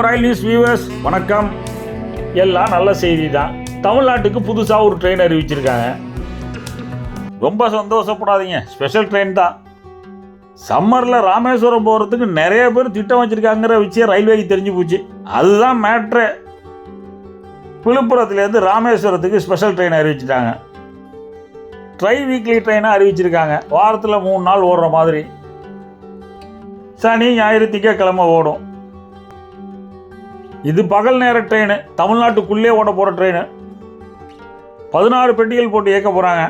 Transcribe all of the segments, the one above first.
ரயில் news viewers வணக்கம். எல்லாம் நல்ல செய்தி தான். தமிழ்நாட்டுக்கு புதுசாக ஒரு ட்ரெயின் அறிவிச்சிருக்காங்க. ரொம்ப சந்தோஷப்படாதீங்க, ஸ்பெஷல் ட்ரெயின் தான். சம்மரில் ராமேஸ்வரம் போகிறதுக்கு நிறைய பேர் திட்டம் வச்சுருக்காங்கிற விஷயம் ரயில்வேக்கு தெரிஞ்சு போச்சு. அதுதான் மேட்ரு. விழுப்புரத்துலேருந்து ராமேஸ்வரத்துக்கு ஸ்பெஷல் ட்ரெயின் அறிவிச்சிட்டாங்க. வீக்லி ட்ரெயினாக அறிவிச்சிருக்காங்க. வாரத்தில் 3 நாள் ஓடுற மாதிரி. சனி ஞாயிறு திங்கட்கிழமை ஓடும். இது பகல் நேர ட்ரெயின். தமிழ்நாட்டுக்குள்ளே ஓட போகிற ட்ரெயின். 16 பெட்டிகள் போட்டு இயக்க போகிறாங்க.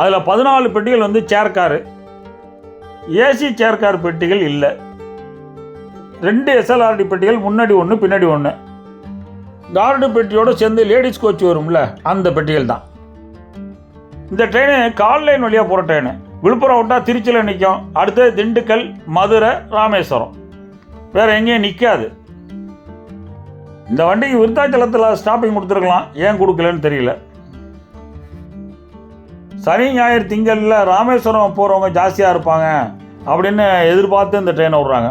அதில் 14 பெட்டிகள் சேர் காரு. ஏசி சேர் கார் பெட்டிகள் இல்லை. 2 எஸ்எல்ஆர்டி பெட்டிகள், முன்னாடி ஒன்று பின்னாடி ஒன்று. கார்டு பெட்டியோடு சேர்ந்து லேடிஸ் கோச் வரும்ல, அந்த பெட்டிகள் தான். இந்த ட்ரெயின் கால் லைன் வழியாக போகிற ட்ரெயின். விழுப்புரம் விட்டால் திருச்சியில் நிற்கும். அடுத்தது திண்டுக்கல், மதுரை, ராமேஸ்வரம். வேறு எங்கேயும் நிற்காது. இந்த வண்டிக்கு விருத்தாச்சலத்தில் ஸ்டாப்பிங் கொடுத்துருக்கலாம், ஏன் கொடுக்கலன்னு தெரியல. சனி ஞாயிறு திங்களில் ராமேஸ்வரம் போகிறவங்க ஜாஸ்தியாக இருப்பாங்க அப்படின்னு எதிர்பார்த்து இந்த ட்ரெயினை விட்றாங்க.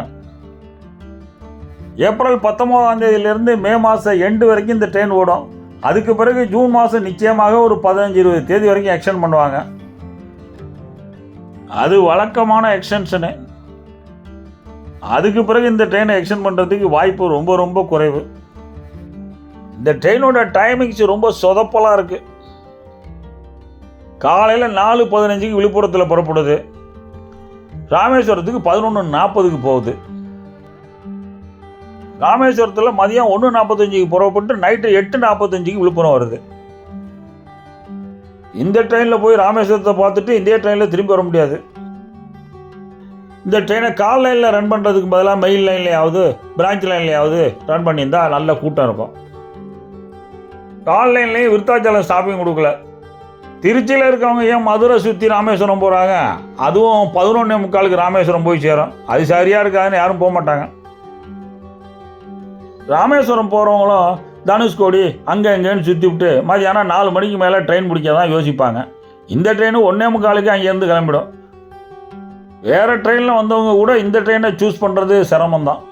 ஏப்ரல் 19ஆம் தேதியிலேருந்து மே மாதம் எண்டு வரைக்கும் இந்த ட்ரெயின் ஓடும். அதுக்கு பிறகு ஜூன் மாதம் நிச்சயமாக ஒரு 15-20 தேதி வரைக்கும் எக்ஸ்டெண்ட் பண்ணுவாங்க. அது வழக்கமான எக்ஸ்டென்ஷனு. அதுக்கு பிறகு இந்த ட்ரெயினை எக்ஸ்டெண்ட் பண்ணுறதுக்கு வாய்ப்பு ரொம்ப ரொம்ப குறைவு. இந்த ட்ரெயினோட டைமிங்ஸ் ரொம்ப சொதப்பலாக இருக்குது. காலையில் 4:15க்கு விழுப்புரத்தில் புறப்படுது. ராமேஸ்வரத்துக்கு 11:40க்கு போகுது. ராமேஸ்வரத்தில் மதியம் 1:45க்கு புறப்பட்டு நைட்டு 8:45க்கு விழுப்புரம் வருது. இந்த ட்ரெயினில் போய் ராமேஸ்வரத்தை பார்த்துட்டு இதே ட்ரெயினில் திரும்பி வர முடியாது. இந்த ட்ரெயினை கால் லைனில் ரன் பண்ணுறதுக்கு பதிலாக மெயில் லைன்லையாவது பிரான்ச் லைன்லையாவது ரன் பண்ணியிருந்தால் நல்ல கூட்டம் இருக்கும். கால் லைன்லேயும் விருத்தாச்சலம் ஸ்டாப்பிங் கொடுக்கல. திருச்சியில் இருக்கவங்க ஏன் மதுரை சுற்றி ராமேஸ்வரம் போகிறாங்க? அதுவும் 11:45க்கு ராமேஸ்வரம் போய் சேரும். அது சரியாக இருக்காதுன்னு யாரும் போக மாட்டாங்க. ராமேஸ்வரம் போகிறவங்களும் தனுஷ்கோடி அங்கே எங்கேன்னு சுற்றி விட்டு மதியானம் 4 மணிக்கு மேலே ட்ரெயின் பிடிக்க தான் யோசிப்பாங்க. இந்த ட்ரெயின் 1:45க்கு அங்கேருந்து கிளம்பிடும். வேறு ட்ரெயினில் வந்தவங்க கூட இந்த ட்ரெயினை சூஸ் பண்ணுறது சிரமம்தான்.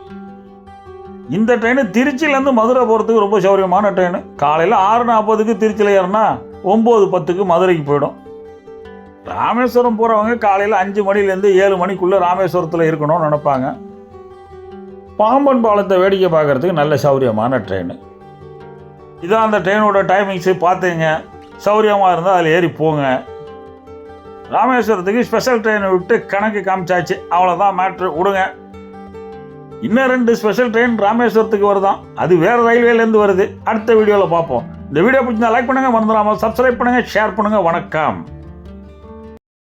இந்த ட்ரெயின் திருச்சியிலேருந்து மதுரை போகிறதுக்கு ரொம்ப சௌரியமான ட்ரெயின். காலையில் 6:40க்கு திருச்சியில் ஏறினா 9:10க்கு மதுரைக்கு போயிடும். ராமேஸ்வரம் போகிறவங்க காலையில் 5 மணிலேருந்து 7 மணிக்குள்ளே ராமேஸ்வரத்தில் இருக்கணும்னு நினைப்பாங்க. பாம்பன் பாலத்தை வேடிக்கை பார்க்குறதுக்கு நல்ல சௌரியமான ட்ரெயின். இதான் அந்த ட்ரெயினோட டைமிங்ஸு. பார்த்துங்க, சௌரியமாக இருந்தால் அதில் ஏறி போங்க. ராமேஸ்வரத்துக்கு ஸ்பெஷல் ட்ரெயினை விட்டு கணக்கு காமிச்சாச்சு. அவ்வளோதான் மேட்ரு, விடுங்க. இன்னும் 2 ஸ்பெஷல் ட்ரெயின் ராமேஸ்வரத்துக்கு வருதான். அது வேறு ரயில்வேலேருந்து வருது. அடுத்த வீடியோவில் பார்ப்போம். இந்த வீடியோ பிடிச்சா லைக் பண்ணுங்கள், மறந்துடாமல் சப்ஸ்கிரைப் பண்ணுங்கள், ஷேர் பண்ணுங்கள். வணக்கம்.